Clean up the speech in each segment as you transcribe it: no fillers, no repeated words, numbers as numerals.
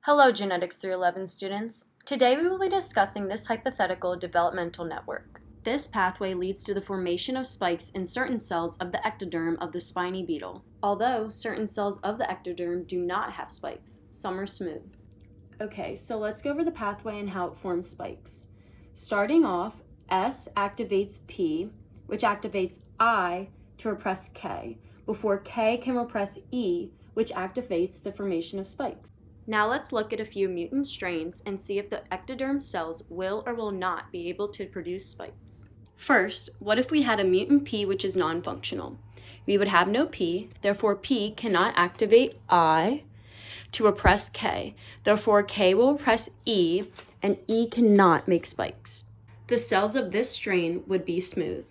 Hello, Genetics 311 students. Today we will be discussing this hypothetical developmental network. This pathway leads to the formation of spikes in certain cells of the ectoderm of the spiny beetle. Although certain cells of the ectoderm do not have spikes, some are smooth. Okay, so let's go over the pathway and how it forms spikes. Starting off, S activates P, which activates I to repress K, before K can repress E, which activates the formation of spikes. Now let's look at a few mutant strains and see if the ectoderm cells will or will not be able to produce spikes. First, what if we had a mutant P which is non-functional? We would have no P, therefore P cannot activate I to repress K. Therefore K will repress E, and E cannot make spikes. The cells of this strain would be smooth.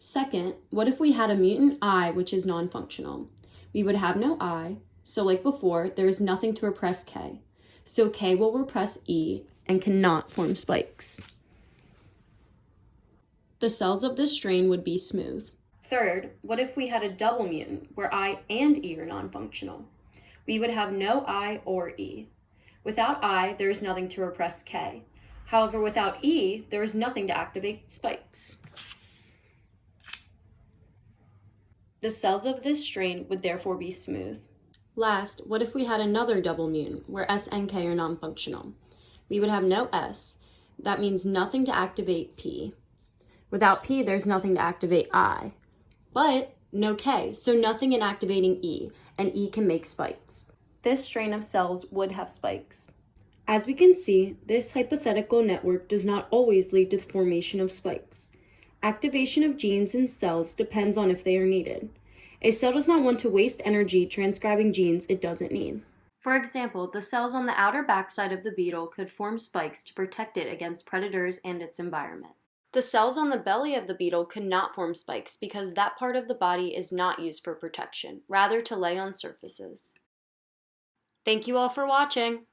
Second, what if we had a mutant I which is non-functional? We would have no I, so like before, there is nothing to repress K. So K will repress E and cannot form spikes. The cells of this strain would be smooth. Third, what if we had a double mutant where I and E are non-functional? We would have no I or E. Without I, there is nothing to repress K. However, without E, there is nothing to activate spikes. The cells of this strain would therefore be smooth. Last, what if we had another double mutant where S and K are non-functional? We would have no S. That means nothing to activate P. Without P, there's nothing to activate I. But no K, so nothing in activating E, and E can make spikes. This strain of cells would have spikes. As we can see, this hypothetical network does not always lead to the formation of spikes. Activation of genes in cells depends on if they are needed. A cell does not want to waste energy transcribing genes it doesn't need. For example, the cells on the outer backside of the beetle could form spikes to protect it against predators and its environment. The cells on the belly of the beetle could not form spikes because that part of the body is not used for protection, rather to lay on surfaces. Thank you all for watching!